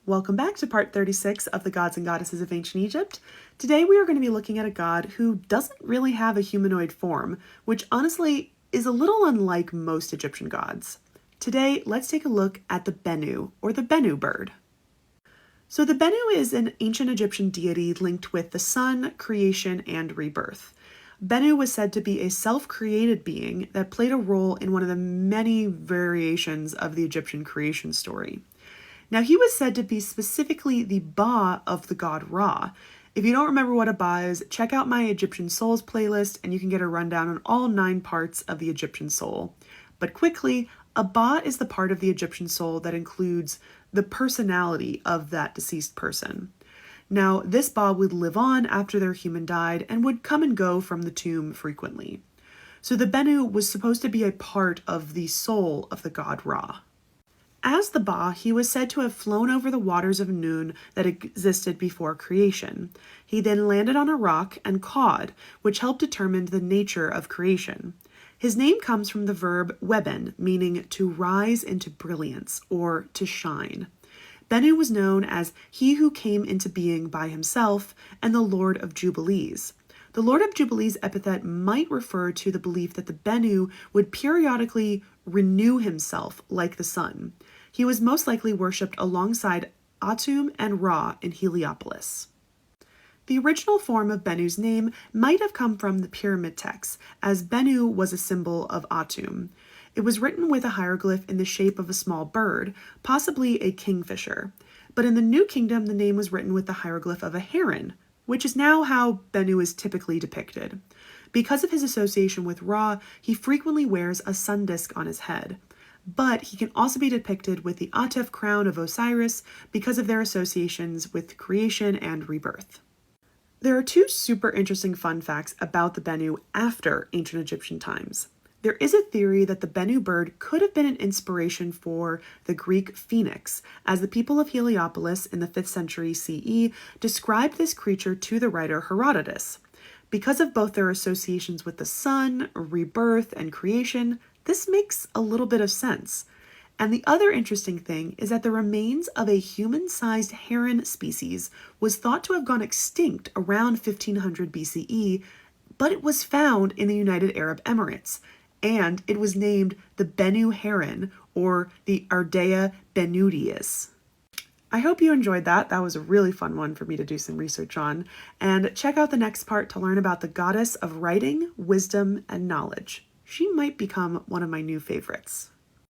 Welcome back to part 36 of the Gods and Goddesses of Ancient Egypt. Today we are going to be looking at a god who doesn't really have a humanoid form, which honestly is a little unlike most Egyptian gods. Today, let's take a look at the Bennu, or the Bennu bird. So the Bennu is an ancient Egyptian deity linked with the sun, creation, and rebirth. Bennu was said to be a self-created being that played a role in one of the many variations of the Egyptian creation story. Now, he was said to be specifically the Ba of the god Ra. If you don't remember what a Ba is, check out my Egyptian Souls playlist and you can get a rundown on all 9 parts of the Egyptian soul. But quickly, a Ba is the part of the Egyptian soul that includes the personality of that deceased person. Now, this Ba would live on after their human died and would come and go from the tomb frequently. So the Bennu was supposed to be a part of the soul of the god Ra. As the Ba, he was said to have flown over the waters of Nun that existed before creation. He then landed on a rock and cawed, which helped determine the nature of creation. His name comes from the verb weben, meaning to rise into brilliance or to shine. Bennu was known as he who came into being by himself and the Lord of Jubilees. The Lord of Jubilees epithet might refer to the belief that the Bennu would periodically renew himself like the sun. He was most likely worshipped alongside Atum and Ra in Heliopolis. The original form of Bennu's name might have come from the pyramid texts, as Bennu was a symbol of Atum. It was written with a hieroglyph in the shape of a small bird, possibly a kingfisher. But in the New Kingdom, the name was written with the hieroglyph of a heron, which is now how Bennu is typically depicted. Because of his association with Ra, he frequently wears a sun disk on his head. But he can also be depicted with the Atef crown of Osiris because of their associations with creation and rebirth. There are 2 super interesting fun facts about the Bennu after ancient Egyptian times. There is a theory that the Bennu bird could have been an inspiration for the Greek phoenix, as the people of Heliopolis in the 5th century CE described this creature to the writer Herodotus. Because of both their associations with the sun, rebirth, and creation, this makes a little bit of sense. And the other interesting thing is that the remains of a human-sized heron species was thought to have gone extinct around 1500 BCE, but it was found in the United Arab Emirates, and it was named the Bennu heron, or the Ardea bennudius. I hope you enjoyed that. That was a really fun one for me to do some research on. And check out the next part to learn about the goddess of writing, wisdom, and knowledge. She might become one of my new favorites.